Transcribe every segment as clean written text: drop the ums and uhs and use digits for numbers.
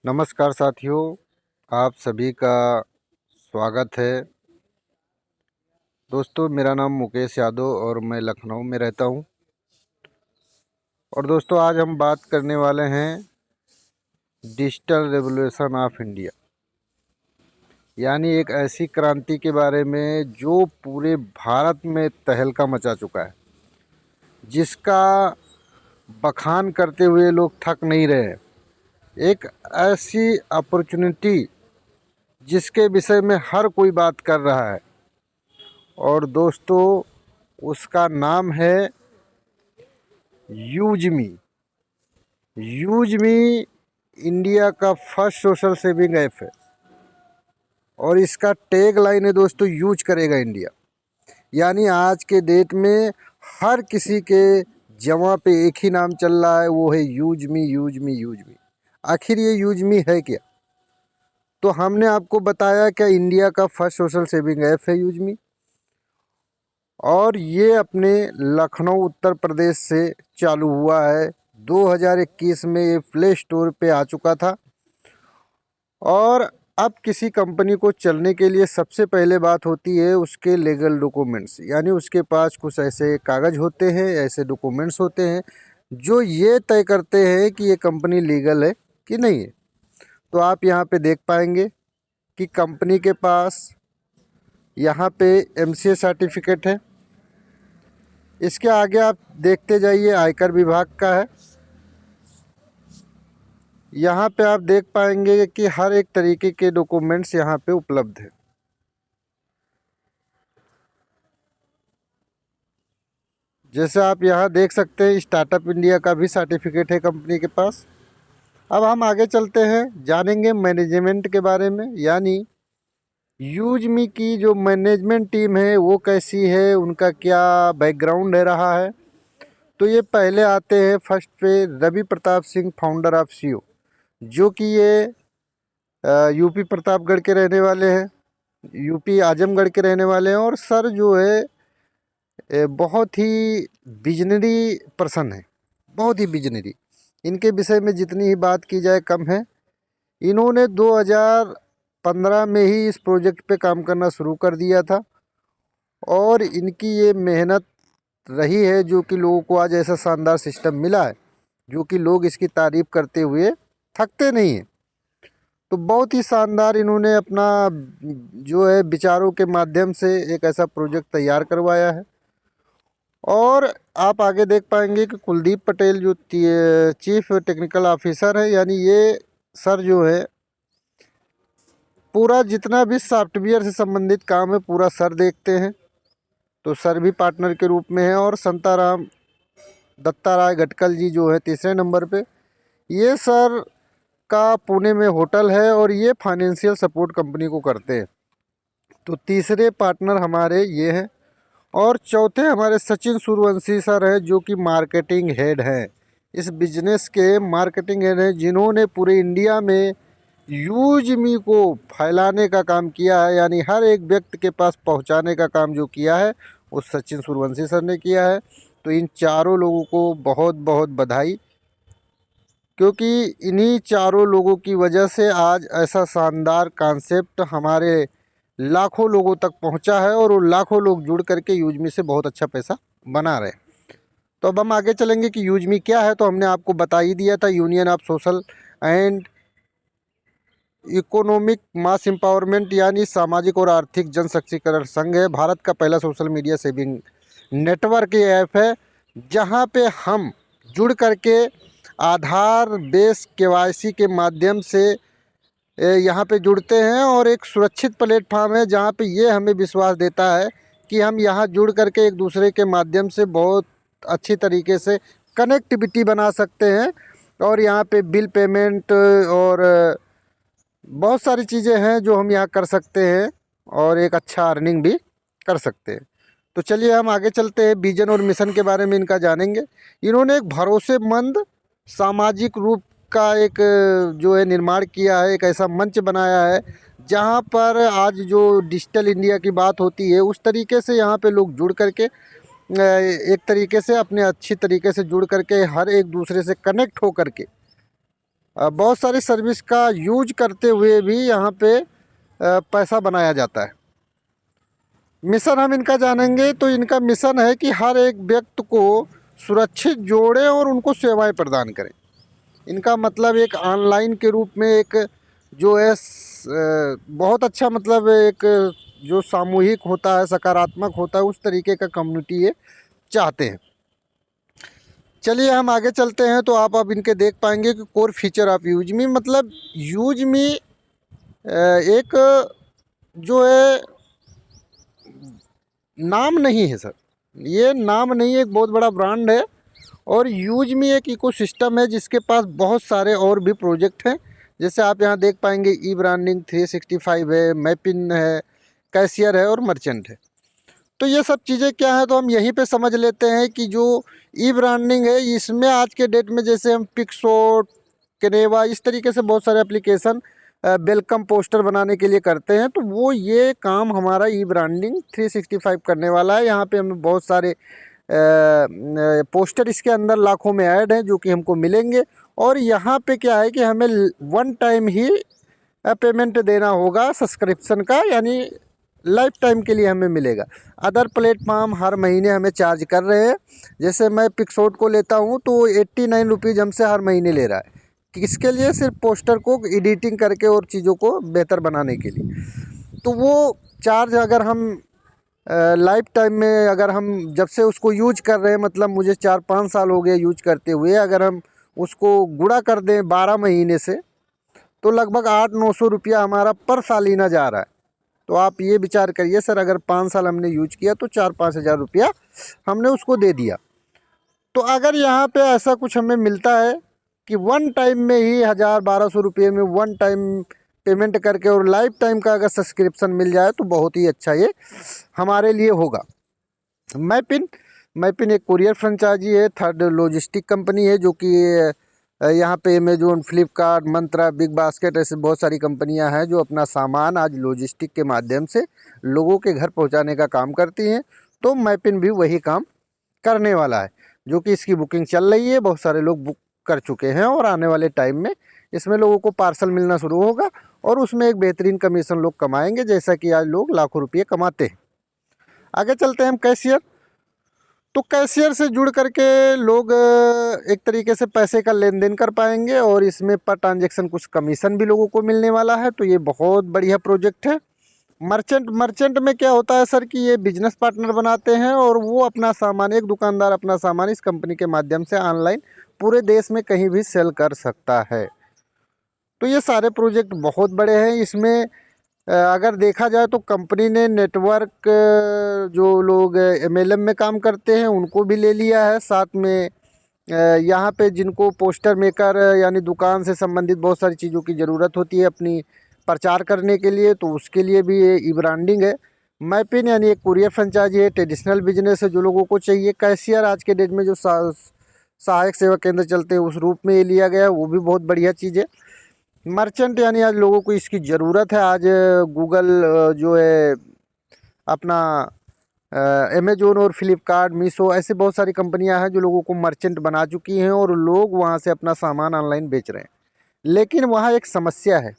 नमस्कार साथियों, आप सभी का स्वागत है। दोस्तों, मेरा नाम मुकेश यादव और मैं लखनऊ में रहता हूं। और दोस्तों, आज हम बात करने वाले हैं डिजिटल रेवोल्यूशन ऑफ इंडिया, यानी एक ऐसी क्रांति के बारे में जो पूरे भारत में तहलका मचा चुका है, जिसका बखान करते हुए लोग थक नहीं रहे। एक ऐसी अपॉर्चुनिटी जिसके विषय में हर कोई बात कर रहा है, और दोस्तों उसका नाम है यूजमी। यूजमी इंडिया का फर्स्ट सोशल सेविंग ऐप है, और इसका टैग लाइन है दोस्तों, यूज करेगा इंडिया। यानी आज के डेट में हर किसी के जमा पे एक ही नाम चल रहा है, वो है यूजमी यूजमी यूजमी। आखिर ये यूजमी है क्या? तो हमने आपको बताया क्या इंडिया का फर्स्ट सोशल सेविंग ऐप है यूजमी, और ये अपने लखनऊ उत्तर प्रदेश से चालू हुआ है। 2021 में ये प्ले स्टोर पे आ चुका था। और अब किसी कंपनी को चलने के लिए सबसे पहले बात होती है उसके लीगल डॉक्यूमेंट्स, यानी उसके पास कुछ ऐसे कागज़ होते हैं, ऐसे डॉक्यूमेंट्स होते हैं जो ये तय करते हैं कि ये कंपनी लीगल है कि नहीं है। तो आप यहाँ पे देख पाएंगे कि कंपनी के पास यहाँ पे एमसीए सर्टिफिकेट है। इसके आगे आप देखते जाइए, आयकर विभाग का है। यहाँ पे आप देख पाएंगे कि हर एक तरीके के डॉक्यूमेंट्स यहाँ पे उपलब्ध है। जैसे आप यहाँ देख सकते हैं, स्टार्टअप इंडिया का भी सर्टिफिकेट है कंपनी के पास। अब हम आगे चलते हैं, जानेंगे मैनेजमेंट के बारे में, यानी यूजमी की जो मैनेजमेंट टीम है वो कैसी है, उनका क्या बैकग्राउंड है रहा है। तो ये पहले आते हैं फर्स्ट पे Ravi Pratap Singh, founder of CO, जो कि ये यूपी प्रतापगढ़ के रहने वाले हैं, यूपी आजमगढ़ के रहने वाले हैं। और सर जो है बहुत ही विजनरी पर्सन है, बहुत ही विजनरी। इनके विषय में जितनी ही बात की जाए कम है। इन्होंने 2015 में ही इस प्रोजेक्ट पे काम करना शुरू कर दिया था, और इनकी ये मेहनत रही है जो कि लोगों को आज ऐसा शानदार सिस्टम मिला है, जो कि लोग इसकी तारीफ़ करते हुए थकते नहीं हैं। तो बहुत ही शानदार इन्होंने अपना जो है विचारों के माध्यम से एक ऐसा प्रोजेक्ट तैयार करवाया है। और आप आगे देख पाएंगे कि कुलदीप पटेल जो चीफ टेक्निकल ऑफिसर है, यानी ये सर जो है पूरा जितना भी सॉफ्टवेयर से संबंधित काम है पूरा सर देखते हैं। तो सर भी पार्टनर के रूप में है। और संताराम दत्ता राय गटकल जी जो है तीसरे नंबर पे, ये सर का पुणे में होटल है, और ये फाइनेंशियल सपोर्ट कंपनी को करते हैं। तो तीसरे पार्टनर हमारे ये हैं। और चौथे हमारे सचिन सूर्यवंशी सर हैं, जो कि मार्केटिंग हेड हैं, इस बिजनेस के मार्केटिंग हेड हैं, जिन्होंने पूरे इंडिया में यूजमी को फैलाने का काम किया है, यानी हर एक व्यक्ति के पास पहुंचाने का काम जो किया है वो सचिन सूर्यवंशी सर ने किया है। तो इन चारों लोगों को बहुत बहुत बधाई, क्योंकि इन्हीं चारों लोगों की वजह से आज ऐसा शानदार कॉन्सेप्ट हमारे लाखों लोगों तक पहुंचा है, और वो लाखों लोग जुड़ करके यूजमी से बहुत अच्छा पैसा बना रहे हैं। तो अब हम आगे चलेंगे कि यूजमी क्या है। तो हमने आपको बता ही दिया था, union of social and economic mass empowerment, यानी सामाजिक और आर्थिक जन सशक्तिकरण संघ है। भारत का पहला सोशल मीडिया सेविंग नेटवर्क ये ऐप है, जहाँ पे हम जुड़ करके आधार बेस केवाईसी के माध्यम से यहाँ पे जुड़ते हैं, और एक सुरक्षित प्लेटफॉर्म है जहाँ पे ये हमें विश्वास देता है कि हम यहाँ जुड़ करके एक दूसरे के माध्यम से बहुत अच्छी तरीके से कनेक्टिविटी बना सकते हैं। और यहाँ पे बिल पेमेंट और बहुत सारी चीज़ें हैं जो हम यहाँ कर सकते हैं, और एक अच्छा अर्निंग भी कर सकते हैं। तो चलिए हम आगे चलते हैं, विजन और मिशन के बारे में इनका जानेंगे। इन्होंने एक भरोसेमंद सामाजिक रूप का एक जो है निर्माण किया है, एक ऐसा मंच बनाया है जहाँ पर आज जो डिजिटल इंडिया की बात होती है उस तरीके से यहाँ पे लोग जुड़ करके एक तरीके से अपने अच्छी तरीके से जुड़ करके हर एक दूसरे से कनेक्ट हो करके बहुत सारी सर्विस का यूज करते हुए भी यहाँ पे पैसा बनाया जाता है। मिशन हम इनका जानेंगे तो इनका मिशन है कि हर एक व्यक्ति को सुरक्षित जोड़ें और उनको सेवाएं प्रदान करें। इनका मतलब एक ऑनलाइन के रूप में एक जो है बहुत अच्छा मतलब एक जो सामूहिक होता है, सकारात्मक होता है, उस तरीके का कम्युनिटी ये चाहते हैं। चलिए हम आगे चलते हैं तो आप अब इनके देख पाएंगे कि कोर फीचर ऑफ यूजमी, मतलब यूजमी एक जो है नाम नहीं है सर, ये नाम नहीं है, एक बहुत बड़ा ब्रांड है। और यूजमी एक इकोसिस्टम है जिसके पास बहुत सारे और भी प्रोजेक्ट हैं। जैसे आप यहाँ देख पाएंगे ई ब्रांडिंग 365 है, मैपिन है, कैशियर है और मर्चेंट है। तो ये सब चीज़ें क्या है तो हम यहीं पे समझ लेते हैं कि जो ई ब्रांडिंग है इसमें आज के डेट में जैसे हम पिक्सोट, कनेवा, इस तरीके से बहुत सारे एप्लीकेशन वेलकम पोस्टर बनाने के लिए करते हैं, तो वो ये काम हमारा ई ब्रांडिंग 365 करने वाला है। यहाँ पे हमें बहुत सारे पोस्टर इसके अंदर लाखों में ऐड हैं जो कि हमको मिलेंगे। और यहाँ पे क्या है कि हमें वन टाइम ही पेमेंट देना होगा सब्सक्रिप्शन का, यानी लाइफ टाइम के लिए हमें मिलेगा। अदर प्लेटफॉर्म हर महीने हमें चार्ज कर रहे हैं। जैसे मैं पिक्सोट को लेता हूँ तो 89 रुपीज़ हमसे हर महीने ले रहा है। किसके लिए? सिर्फ पोस्टर को एडिटिंग करके और चीज़ों को बेहतर बनाने के लिए। तो वो चार्ज अगर हम लाइफ टाइम में अगर हम जब से उसको यूज कर रहे हैं, मतलब मुझे 4-5 साल हो गए यूज करते हुए, अगर हम उसको गुणा कर दें 12 महीने से तो लगभग 800-900 रुपया हमारा पर सालीना जा रहा है। तो आप ये विचार करिए सर, अगर 5 साल हमने यूज किया तो 4-5 हज़ार रुपया हमने उसको दे दिया। तो अगर यहाँ पे ऐसा कुछ हमें मिलता है कि वन टाइम में ही 1000-1200 रुपये में वन टाइम पेमेंट करके और लाइफ टाइम का अगर सब्सक्रिप्शन मिल जाए तो बहुत ही अच्छा ये हमारे लिए होगा। मैपिन मैपिन एक कुरियर फ्रेंचाइजी है, थर्ड लॉजिस्टिक कंपनी है जो कि यहाँ पे अमेजोन, फ्लिपकार्ट, मंत्रा, बिग बास्केट ऐसे बहुत सारी कंपनियाँ हैं जो अपना सामान आज लॉजिस्टिक के माध्यम से लोगों के घर पहुँचाने का काम करती हैं। तो मैपिन भी वही काम करने वाला है, जो कि इसकी बुकिंग चल रही है। बहुत सारे लोग बुक कर चुके हैं और आने वाले टाइम में इसमें लोगों को पार्सल मिलना शुरू होगा और उसमें एक बेहतरीन कमीशन लोग कमाएंगे, जैसा कि आज लोग लाखों रुपये कमाते हैं। आगे चलते हैं हम कैशियर। तो कैशियर से जुड़ करके लोग एक तरीके से पैसे का लेन देन कर पाएंगे और इसमें पर ट्रांजेक्शन कुछ कमीशन भी लोगों को मिलने वाला है। तो ये बहुत बढ़िया प्रोजेक्ट है। मर्चेंट में क्या होता है सर कि ये बिजनेस पार्टनर बनाते हैं और वो अपना सामान, एक दुकानदार अपना सामान इस कंपनी के माध्यम से ऑनलाइन पूरे देश में कहीं भी सेल कर सकता है। तो ये सारे प्रोजेक्ट बहुत बड़े हैं। इसमें अगर देखा जाए तो कंपनी ने नेटवर्क जो लोग एमएलएम में काम करते हैं उनको भी ले लिया है। साथ में यहाँ पे जिनको पोस्टर मेकर यानी दुकान से संबंधित बहुत सारी चीज़ों की ज़रूरत होती है अपनी प्रचार करने के लिए, तो उसके लिए भी ये ई ब्रांडिंग है। मैपिन यानी एक कुरियर फ्रेंचाइजी है, ट्रेडिशनल बिजनेस है जो लोगों को चाहिए। कैशियर आज के डेट में जो सहायक सेवा केंद्र चलते हैं उस रूप में ये लिया गया है, वो भी बहुत बढ़िया चीज़ है। मर्चेंट यानी आज लोगों को इसकी ज़रूरत है। आज गूगल जो है अपना अमेजोन और फ्लिपकार्ट, मीशो ऐसे बहुत सारी कंपनियां हैं जो लोगों को मर्चेंट बना चुकी हैं और लोग वहां से अपना सामान ऑनलाइन बेच रहे हैं। लेकिन वहाँ एक समस्या है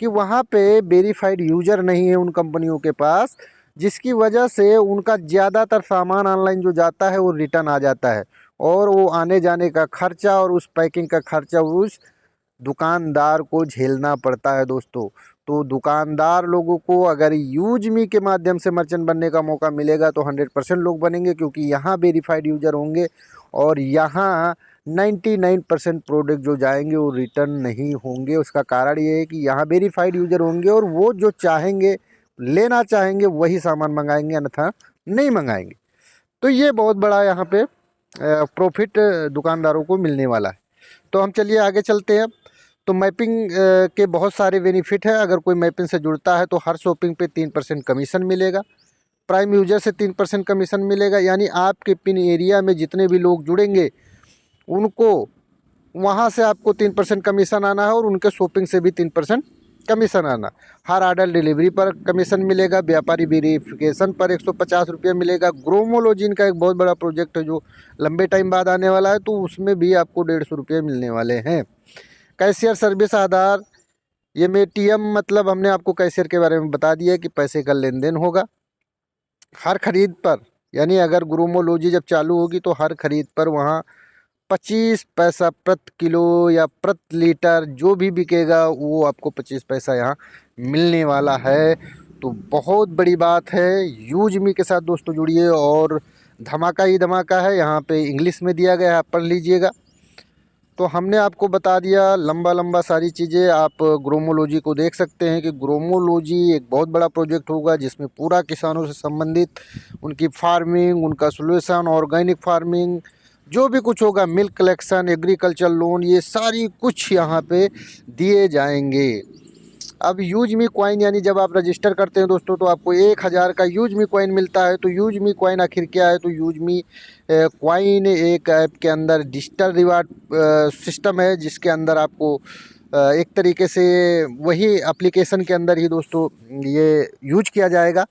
कि वहाँ पे वेरीफाइड यूज़र नहीं है उन कंपनियों के पास, जिसकी वजह से उनका ज़्यादातर सामान ऑनलाइन जो जाता है वो रिटर्न आ जाता है और वो आने जाने का खर्चा और उस पैकिंग का खर्चा उस दुकानदार को झेलना पड़ता है दोस्तों। तो दुकानदार लोगों को अगर यूजमी के माध्यम से मर्चेंट बनने का मौका मिलेगा तो 100% लोग बनेंगे, क्योंकि यहाँ वेरीफाइड यूज़र होंगे और यहाँ 99% प्रोडक्ट जो जाएंगे वो रिटर्न नहीं होंगे। उसका कारण ये है कि यहाँ वेरीफाइड यूज़र होंगे और वो जो चाहेंगे, लेना चाहेंगे वही सामान मंगाएंगे, अन्यथा नहीं मंगाएंगे। तो ये बहुत बड़ा यहाँ पे प्रॉफिट दुकानदारों को मिलने वाला है। तो हम चलिए आगे चलते हैं। तो मैपिंग के बहुत सारे बेनिफिट है। अगर कोई मैपिंग से जुड़ता है तो हर शॉपिंग पे 3% कमीशन मिलेगा। प्राइम यूजर से 3% कमीशन मिलेगा, यानी आपके पिन एरिया में जितने भी लोग जुड़ेंगे उनको वहाँ से आपको 3% कमीशन आना है और उनके शॉपिंग से भी 3% कमीशन आना। हर ऑर्डर डिलीवरी पर कमीशन मिलेगा। व्यापारी वेरिफिकेशन पर 150 रुपये मिलेगा। ग्रोमोलॉजिन का एक बहुत बड़ा प्रोजेक्ट है जो लंबे टाइम बाद आने वाला है, तो उसमें भी आपको 150 रुपये मिलने वाले हैं। कैशियर सर्विस आधार, ये मेटीएम मतलब हमने आपको कैशियर के बारे में बता दिया कि पैसे का लेन देन होगा हर खरीद पर। यानी अगर ग्रोमोलॉजी जब चालू होगी तो हर खरीद पर वहाँ 25 पैसा प्रति किलो या प्रति लीटर जो भी बिकेगा वो आपको 25 पैसा यहाँ मिलने वाला है। तो बहुत बड़ी बात है। यूज मी के साथ दोस्तों जुड़िए और धमाका ही धमाका है। यहाँ पे इंग्लिश में दिया गया है, आप पढ़ लीजिएगा। तो हमने आपको बता दिया लंबा लंबा सारी चीज़ें। आप ग्रोमोलॉजी को देख सकते हैं कि ग्रोमोलॉजी एक बहुत बड़ा प्रोजेक्ट होगा जिसमें पूरा किसानों से संबंधित उनकी फार्मिंग, उनका सोल्यूशन, ऑर्गेनिक फार्मिंग, जो भी कुछ होगा, मिल्क कलेक्शन, एग्रीकल्चर लोन, ये सारी कुछ यहाँ पे दिए जाएंगे। अब यूज मी कॉइन यानी जब आप रजिस्टर करते हैं दोस्तों तो आपको 1000 का यूज मी कॉइन मिलता है। तो यूज मी कॉइन आखिर क्या है? तो यूज मी कॉइन एक ऐप के अंदर डिजिटल रिवार्ड सिस्टम है जिसके अंदर आपको एक तरीके से वही एप्लीकेशन के अंदर ही दोस्तों ये यूज किया जाएगा।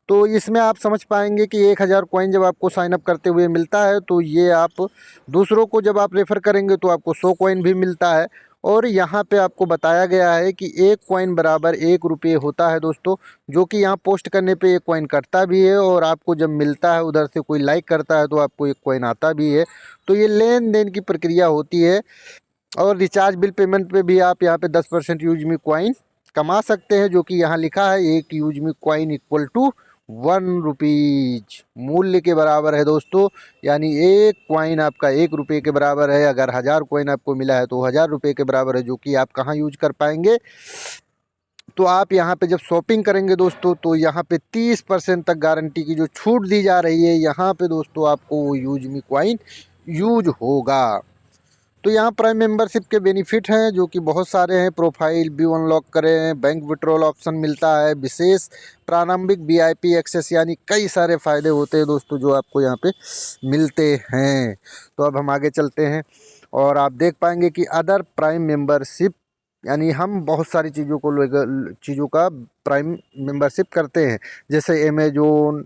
तो इसमें आप समझ पाएंगे कि 1000 कॉइन जब आपको साइन अप करते हुए मिलता है तो ये आप दूसरों को जब आप रेफ़र करेंगे तो आपको 100 कॉइन भी मिलता है। और यहाँ पे आपको बताया गया है कि 1 कॉइन बराबर 1 रुपये होता है दोस्तों, जो कि यहाँ पोस्ट करने पे 1 कॉइन कटता भी है और आपको जब मिलता है उधर से कोई लाइक करता है तो आपको 1 कॉइन आता भी है। तो ये लेन देन की प्रक्रिया होती है। और रिचार्ज बिल पेमेंट पे भी आप यहाँ पे 10% यूज मी कॉइन कमा सकते हैं, जो कि यहाँ लिखा है एक use me coin equal to 1 rupees मूल्य के बराबर है दोस्तों। यानी 1 कॉइन आपका 1 रुपये के बराबर है। अगर 1000 कॉइन आपको मिला है तो 1000 रुपये के बराबर है, जो कि आप कहाँ यूज कर पाएंगे? तो आप यहाँ पे जब शॉपिंग करेंगे दोस्तों तो यहाँ पे 30% तक गारंटी की जो छूट दी जा रही है, यहाँ पे दोस्तों आपको वो यूज मी कॉइन यूज होगा। तो यहाँ प्राइम मेंबरशिप के बेनिफिट हैं जो कि बहुत सारे हैं। प्रोफाइल व्यू अनलॉक करें, बैंक विड्रॉल ऑप्शन मिलता है, विशेष प्रारंभिक वीआईपी एक्सेस, यानी कई सारे फ़ायदे होते हैं दोस्तों जो आपको यहाँ पे मिलते हैं। तो अब हम आगे चलते हैं और आप देख पाएंगे कि अदर प्राइम मेंबरशिप, यानी हम बहुत सारी चीज़ों को लेकर चीज़ों का प्राइम मेंबरशिप करते हैं, जैसे अमेजोन,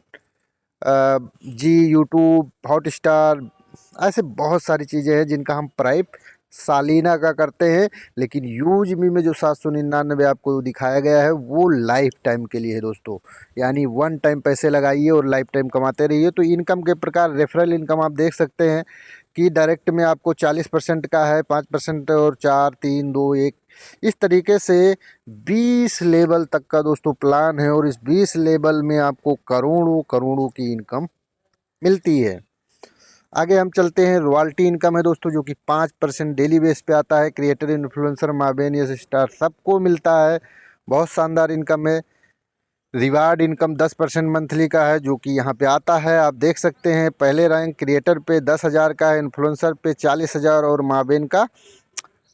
जी, यूट्यूब, हॉटस्टार, ऐसे बहुत सारी चीज़ें हैं जिनका हम प्राइप सालीना का करते हैं। लेकिन यूज मी में जो 799 आपको दिखाया गया है वो लाइफ टाइम के लिए है दोस्तों। यानी वन टाइम पैसे लगाइए और लाइफ टाइम कमाते रहिए। तो इनकम के प्रकार रेफरल इनकम आप देख सकते हैं कि डायरेक्ट में आपको 40% का है, 5% और 4, 3, 2, 1, इस तरीके से 20 लेवल तक का दोस्तों प्लान है। और इस 20 लेवल में आपको करोड़ों करोड़ों की इनकम मिलती है। आगे हम चलते हैं। रॉयल्टी इनकम है दोस्तों जो कि 5% डेली बेस पे आता है। क्रिएटर, इन्फ्लुएंसर, मार्वेनियस स्टार सबको मिलता है। बहुत शानदार इनकम है। रिवार्ड इनकम 10% मंथली का है जो कि यहाँ पे आता है। आप देख सकते हैं पहले रैंक क्रिएटर पे 10,000 का है, इन्फ्लुएंसर पे 40,000 और मार्वेन का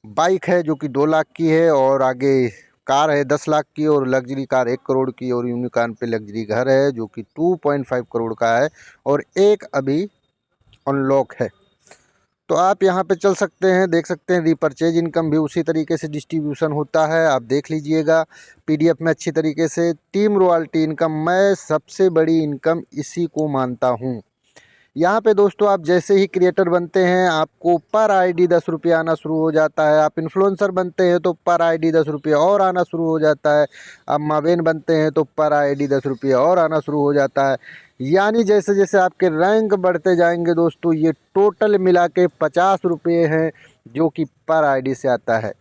बाइक है जो कि 2 लाख की है। और आगे कार है 10 लाख की और लग्जरी कार 1 करोड़ की। और यूनिकॉर्न पे लग्जरी घर है जो कि 2.5 करोड़ का है और एक अभी अनलॉक है। तो आप यहाँ पे चल सकते हैं, देख सकते हैं। रीपरचेज इनकम भी उसी तरीके से डिस्ट्रीब्यूशन होता है, आप देख लीजिएगा पीडीएफ में अच्छी तरीके से। टीम रॉयल्टी इनकम, मैं सबसे बड़ी इनकम इसी को मानता हूँ। यहाँ पे दोस्तों आप जैसे ही क्रिएटर बनते हैं आपको पर आईडी 10 रुपये आना शुरू हो जाता है। आप इन्फ्लुएंसर बनते हैं तो पर आईडी 10 रुपये और आना शुरू हो जाता है। आप मावेन बनते हैं तो पर आईडी 10 रुपये और आना शुरू हो जाता है। यानी जैसे जैसे आपके रैंक बढ़ते जाएंगे दोस्तों, ये टोटल मिला के 50 रुपये हैं जो कि पर आईडी से आता है।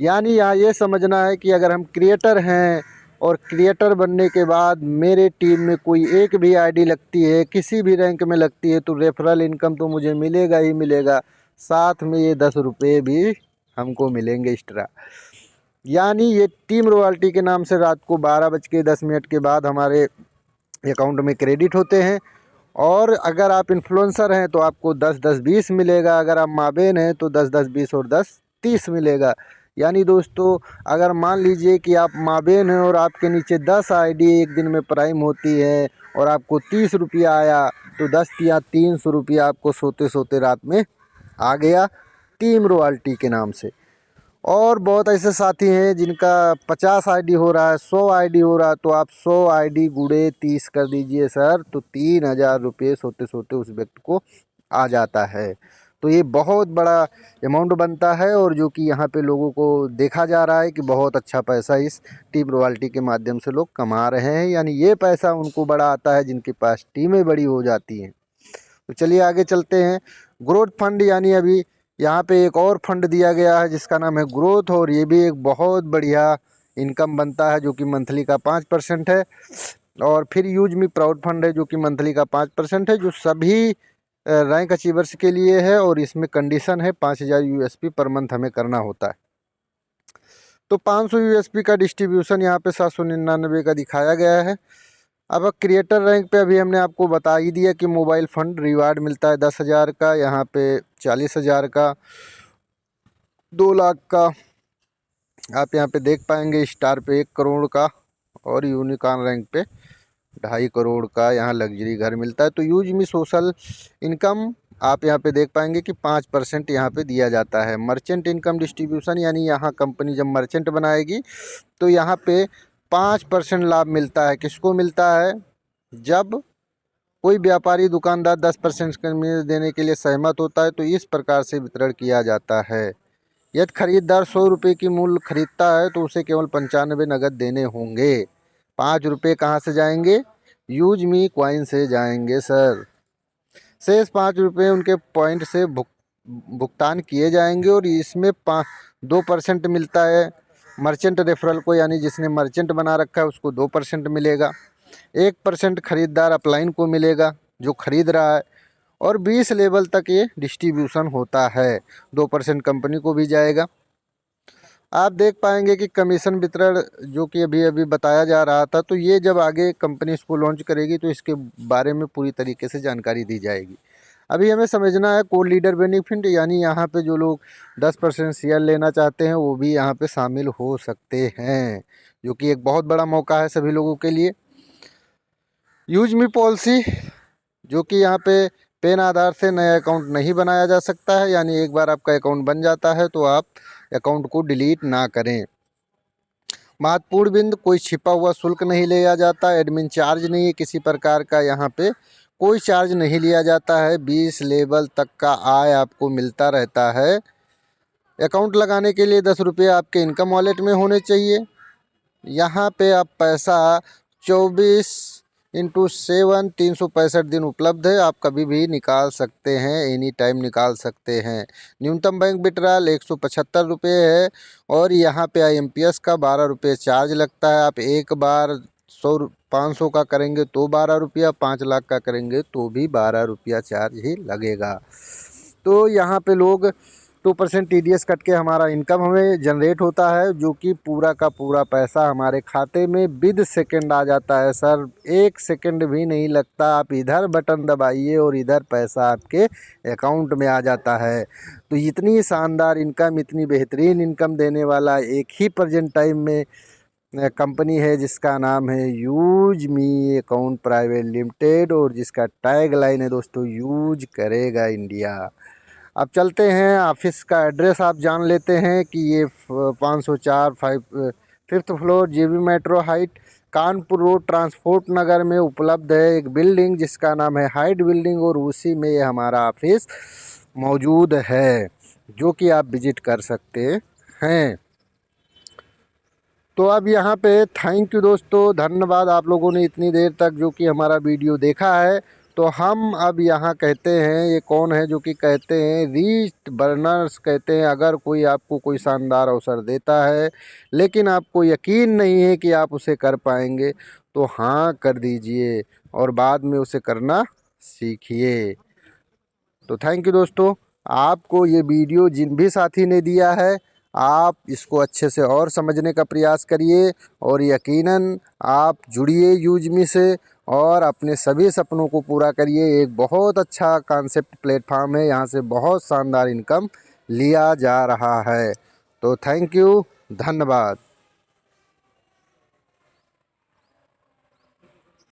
यानी यहाँ ये समझना है कि अगर हम क्रिएटर हैं और क्रिएटर बनने के बाद मेरे टीम में कोई एक भी आईडी लगती है, किसी भी रैंक में लगती है, तो रेफरल इनकम तो मुझे मिलेगा ही मिलेगा, साथ में ये 10 रुपये भी हमको मिलेंगे एक्स्ट्रा। यानी ये टीम रॉयल्टी के नाम से रात को 12:10 के बाद हमारे अकाउंट में क्रेडिट होते हैं। और अगर आप इन्फ्लुएंसर हैं तो आपको 10-10-20 मिलेगा। अगर आप माबेन हैं तो 10-10-20 और 10-30 मिलेगा। यानी दोस्तों अगर मान लीजिए कि आप माबेन हैं और आपके नीचे 10 आईडी एक दिन में प्राइम होती है और आपको 30 रुपया आया, तो 10 या 300 रुपया आपको सोते सोते रात में आ गया टीम रॉयल्टी के नाम से। और बहुत ऐसे साथी हैं जिनका 50 आईडी हो रहा है, 100 आईडी हो रहा है, तो आप 100 आईडी गुणे 30 कर दीजिए सर, तो 3000 रुपये सोते सोते उस व्यक्ति को आ जाता है। तो ये बहुत बड़ा अमाउंट बनता है और जो कि यहाँ पे लोगों को देखा जा रहा है कि बहुत अच्छा पैसा इस टीम रॉयल्टी के माध्यम से लोग कमा रहे हैं, यानी ये पैसा उनको बड़ा आता है जिनके पास टीमें बड़ी हो जाती हैं। तो चलिए आगे चलते हैं। ग्रोथ फंड, यानी अभी यहाँ पे एक और फंड दिया गया है जिसका नाम है ग्रोथ, और ये भी एक बहुत बढ़िया इनकम बनता है जो कि मंथली का 5% है। और फिर यूज मी प्राउड फंड है जो कि मंथली का 5% है, जो सभी रैंक अचीवर्स के लिए है, और इसमें कंडीशन है 5000 यूएसपी पर मंथ हमें करना होता है। तो 500 यूएसपी का डिस्ट्रीब्यूशन यहाँ पे 799 का दिखाया गया है। अब क्रिएटर रैंक पे अभी हमने आपको बता ही दिया कि मोबाइल फंड रिवार्ड मिलता है 10,000 का, यहाँ पे 40,000 का, 2 लाख का। आप यहाँ पे देख पाएंगे स्टार पे 1 करोड़ का, और यूनिकॉर्न रैंक पे 2.5 करोड़ का यहाँ लग्जरी घर मिलता है। तो यूज मी सोशल इनकम आप यहाँ पे देख पाएंगे कि 5% यहाँ पे दिया जाता है। मर्चेंट इनकम डिस्ट्रीब्यूशन, यानी यहाँ कंपनी जब मर्चेंट बनाएगी तो यहाँ पे 5% लाभ मिलता है। किसको मिलता है? जब कोई व्यापारी दुकानदार 10% कमीशन देने के लिए सहमत होता है तो इस प्रकार से वितरण किया जाता है। यदि खरीदार 100 रुपये की मूल्य खरीदता है तो उसे केवल 95 नगद देने होंगे। 5 रुपये कहाँ से जाएंगे? यूज मी क्वाइन से जाएंगे सर। शेष 5 रुपये उनके पॉइंट से भुगतान किए जाएंगे, और इसमें 2% मिलता है मर्चेंट रेफरल को, यानी जिसने मर्चेंट बना रखा है उसको 2% मिलेगा। 1% खरीदार अपलाइन को मिलेगा जो खरीद रहा है, और 20 लेवल तक ये डिस्ट्रीब्यूशन होता है। 2% कंपनी को भी जाएगा। आप देख पाएंगे कि कमीशन वितरण जो कि अभी अभी बताया जा रहा था, तो ये जब आगे कंपनी इसको लॉन्च करेगी तो इसके बारे में पूरी तरीके से जानकारी दी जाएगी। अभी हमें समझना है को लीडर बेनिफिट, यानी यहाँ पे जो लोग 10% शेयर लेना चाहते हैं वो भी यहाँ पे शामिल हो सकते हैं, जो कि एक बहुत बड़ा मौका है सभी लोगों के लिए। यूज मी पॉलिसी, जो कि यहाँ पे पेन आधार से नया अकाउंट नहीं बनाया जा सकता है, यानी एक बार आपका अकाउंट बन जाता है तो आप अकाउंट को डिलीट ना करें। महत्वपूर्ण बिंदु, कोई छिपा हुआ शुल्क नहीं लिया जाता, एडमिन चार्ज नहीं है किसी प्रकार का, यहाँ पे कोई चार्ज नहीं लिया जाता है। 20 लेवल तक का आय आपको मिलता रहता है। अकाउंट लगाने के लिए 10 रुपये आपके इनकम वॉलेट में होने चाहिए। यहाँ पे आप पैसा 24/7 365 दिन उपलब्ध है, आप कभी भी निकाल सकते हैं, एनी टाइम निकाल सकते हैं। न्यूनतम बैंक विड्रॉल 175 रुपये है, और यहाँ पे IMPS का 12 रुपये चार्ज लगता है। आप एक बार 500 का करेंगे तो 12 रुपया, 5 लाख का करेंगे तो भी 12 रुपया चार्ज ही लगेगा। तो यहाँ पे लोग 2% TDS कट के हमारा इनकम हमें जनरेट होता है, जो कि पूरा का पूरा पैसा हमारे खाते में विद सेकंड आ जाता है सर। 1 सेकंड भी नहीं लगता, आप इधर बटन दबाइए और इधर पैसा आपके अकाउंट में आ जाता है। तो इतनी शानदार इनकम, इतनी बेहतरीन इनकम देने वाला एक ही प्रेजेंट टाइम में कंपनी है जिसका नाम है use me account private limited, और जिसका टैग लाइन है दोस्तों, यूज करेगा इंडिया। अब चलते हैं ऑफिस का एड्रेस आप जान लेते हैं कि ये 504 5th floor JB metro height Kanpur road transport Nagar में उपलब्ध है एक बिल्डिंग जिसका नाम है हाइट बिल्डिंग, और उसी में ये हमारा ऑफिस मौजूद है, जो कि आप विजिट कर सकते हैं। तो अब यहाँ पे थैंक यू दोस्तों, धन्यवाद आप लोगों ने इतनी देर तक जो कि हमारा वीडियो देखा है। तो हम अब यहाँ कहते हैं, ये कौन है जो कि कहते हैं रीच बर्नर्स, कहते हैं अगर कोई आपको कोई शानदार अवसर देता है लेकिन आपको यकीन नहीं है कि आप उसे कर पाएंगे, तो हाँ कर दीजिए और बाद में उसे करना सीखिए। तो थैंक यू दोस्तों, आपको ये वीडियो जिन भी साथी ने दिया है आप इसको अच्छे से और समझने का प्रयास करिए, और यकीनन आप जुड़िए यूजमी से और अपने सभी सपनों को पूरा करिए। एक बहुत अच्छा कॉन्सेप्ट प्लेटफॉर्म है, यहाँ से बहुत शानदार इनकम लिया जा रहा है। तो थैंक यू, धन्यवाद।